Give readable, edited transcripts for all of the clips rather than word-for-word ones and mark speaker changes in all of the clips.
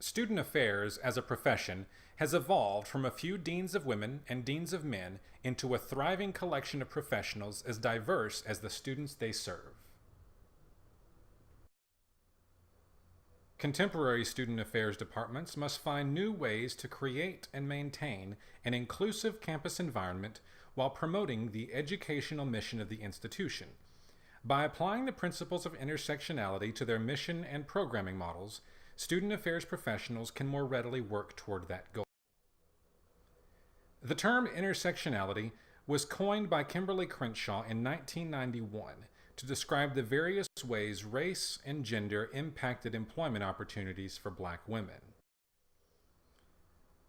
Speaker 1: Student affairs as a profession has evolved from a few deans of women and deans of men into a thriving collection of professionals as diverse as the students they serve. Contemporary student affairs departments must find new ways to create and maintain an inclusive campus environment while promoting the educational mission of the institution. By applying the principles of intersectionality to their mission and programming models, student affairs professionals can more readily work toward that goal. The term intersectionality was coined by Kimberly Crenshaw in 1991 to describe the various ways race and gender impacted employment opportunities for Black women.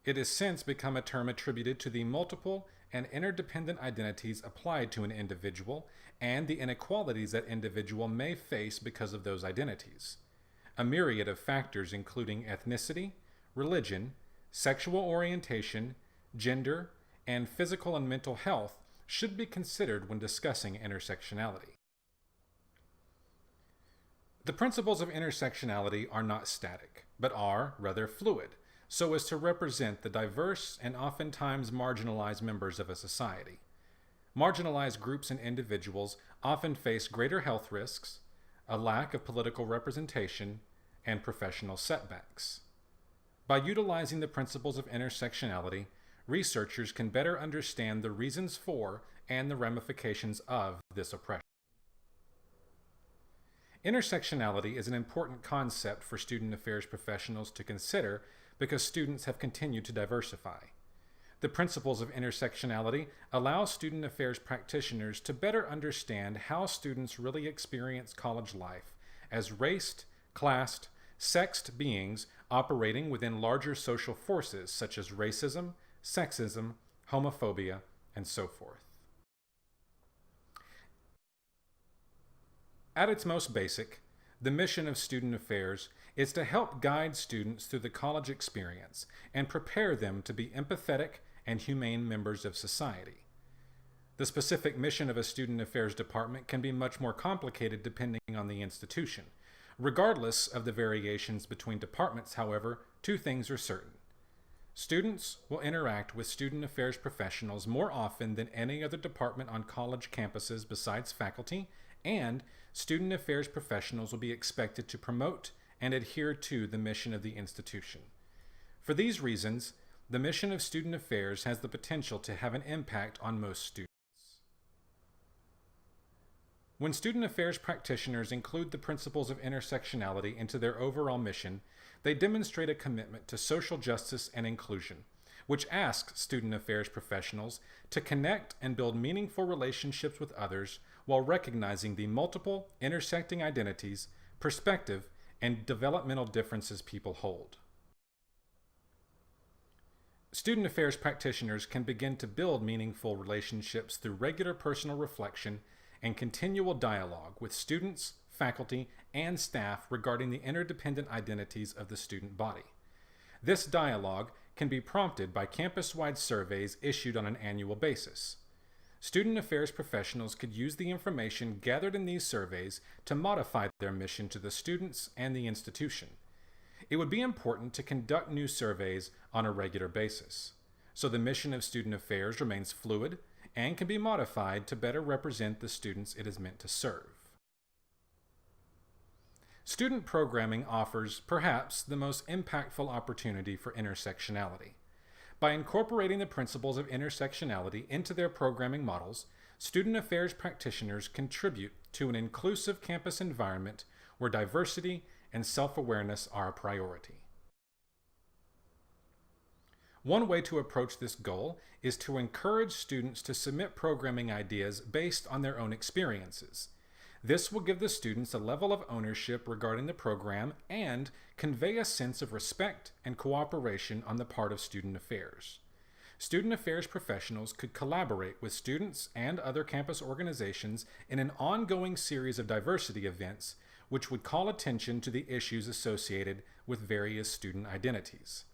Speaker 1: It has since become a term attributed to the multiple and interdependent identities applied to an individual and the inequalities that individual may face because of those identities. A myriad of factors including ethnicity, religion, sexual orientation, gender, and physical and mental health should be considered when discussing intersectionality. The principles of intersectionality are not static, but are rather fluid, so as to represent the diverse and oftentimes marginalized members of a society. Marginalized groups and individuals often face greater health risks, a lack of political representation, and professional setbacks. By utilizing the principles of intersectionality, researchers can better understand the reasons for and the ramifications of this oppression. Intersectionality is an important concept for student affairs professionals to consider because students have continued to diversify. The principles of intersectionality allow student affairs practitioners to better understand how students really experience college life as raced, classed, sexed beings operating within larger social forces such as racism, sexism, homophobia, and so forth. At its most basic, the mission of student affairs is to help guide students through the college experience and prepare them to be empathetic and humane members of society. The specific mission of a student affairs department can be much more complicated depending on the institution. Regardless of the variations between departments, however, two things are certain. Students will interact with student affairs professionals more often than any other department on college campuses besides faculty, and student affairs professionals will be expected to promote and adhere to the mission of the institution. For these reasons, the mission of student affairs has the potential to have an impact on most students. When student affairs practitioners include the principles of intersectionality into their overall mission, they demonstrate a commitment to social justice and inclusion, which asks student affairs professionals to connect and build meaningful relationships with others while recognizing the multiple intersecting identities, perspective, and developmental differences people hold. Student affairs practitioners can begin to build meaningful relationships through regular personal reflection and continual dialogue with students, faculty, and staff regarding the interdependent identities of the student body. This dialogue can be prompted by campus-wide surveys issued on an annual basis. Student affairs professionals could use the information gathered in these surveys to modify their mission to the students and the institution. It would be important to conduct new surveys on a regular basis, so the mission of student affairs remains fluid and can be modified to better represent the students it is meant to serve. Student programming offers perhaps the most impactful opportunity for intersectionality. By incorporating the principles of intersectionality into their programming models, student affairs practitioners contribute to an inclusive campus environment where diversity and self-awareness are a priority. One way to approach this goal is to encourage students to submit programming ideas based on their own experiences. This will give the students a level of ownership regarding the program and convey a sense of respect and cooperation on the part of student affairs. Student affairs professionals could collaborate with students and other campus organizations in an ongoing series of diversity events which would call attention to the issues associated with various student identities.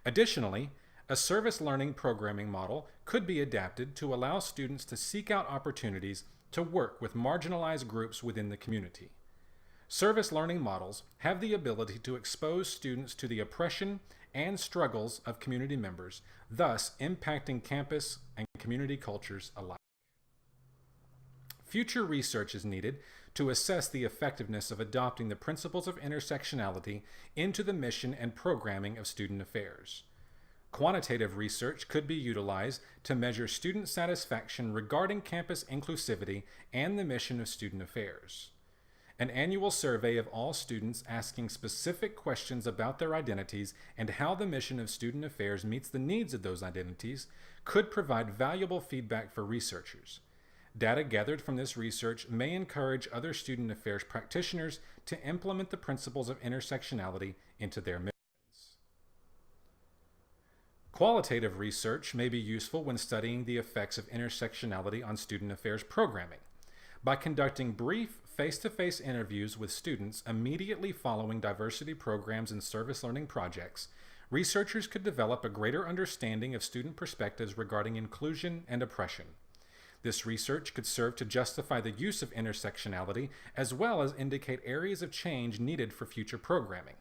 Speaker 1: Additionally, a service learning programming model could be adapted to allow students to seek out opportunities to work with marginalized groups within the community. Service learning models have the ability to expose students to the oppression and struggles of community members, thus impacting campus and community cultures alike. Future research is needed to assess the effectiveness of adopting the principles of intersectionality into the mission and programming of student affairs. Quantitative research could be utilized to measure student satisfaction regarding campus inclusivity and the mission of student affairs. An annual survey of all students asking specific questions about their identities and how the mission of student affairs meets the needs of those identities could provide valuable feedback for researchers. Data gathered from this research may encourage other student affairs practitioners to implement the principles of intersectionality into their missions. Qualitative research may be useful when studying the effects of intersectionality on student affairs programming. By conducting brief face-to-face interviews with students immediately following diversity programs and service learning projects, researchers could develop a greater understanding of student perspectives regarding inclusion and oppression. This research could serve to justify the use of intersectionality as well as indicate areas of change needed for future programming.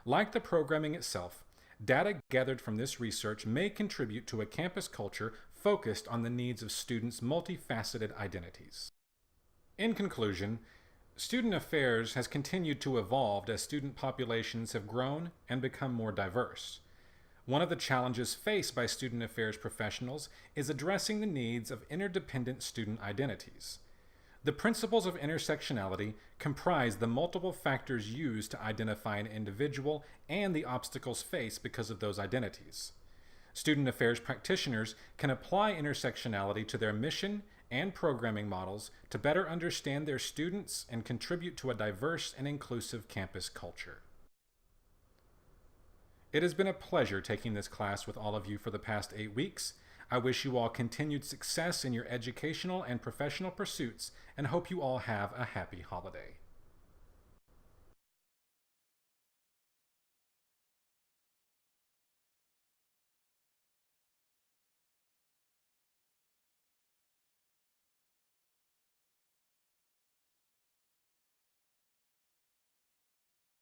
Speaker 1: Like the programming itself, data gathered from this research may contribute to a campus culture focused on the needs of students' multifaceted identities. In conclusion, student affairs has continued to evolve as student populations have grown and become more diverse. One of the challenges faced by student affairs professionals is addressing the needs of interdependent student identities. The principles of intersectionality comprise the multiple factors used to identify an individual and the obstacles faced because of those identities. Student affairs practitioners can apply intersectionality to their mission and programming models to better understand their students and contribute to a diverse and inclusive campus culture. It has been a pleasure taking this class with all of you for the past 8 weeks. I wish you all continued success in your educational and professional pursuits and hope you all have a happy holiday.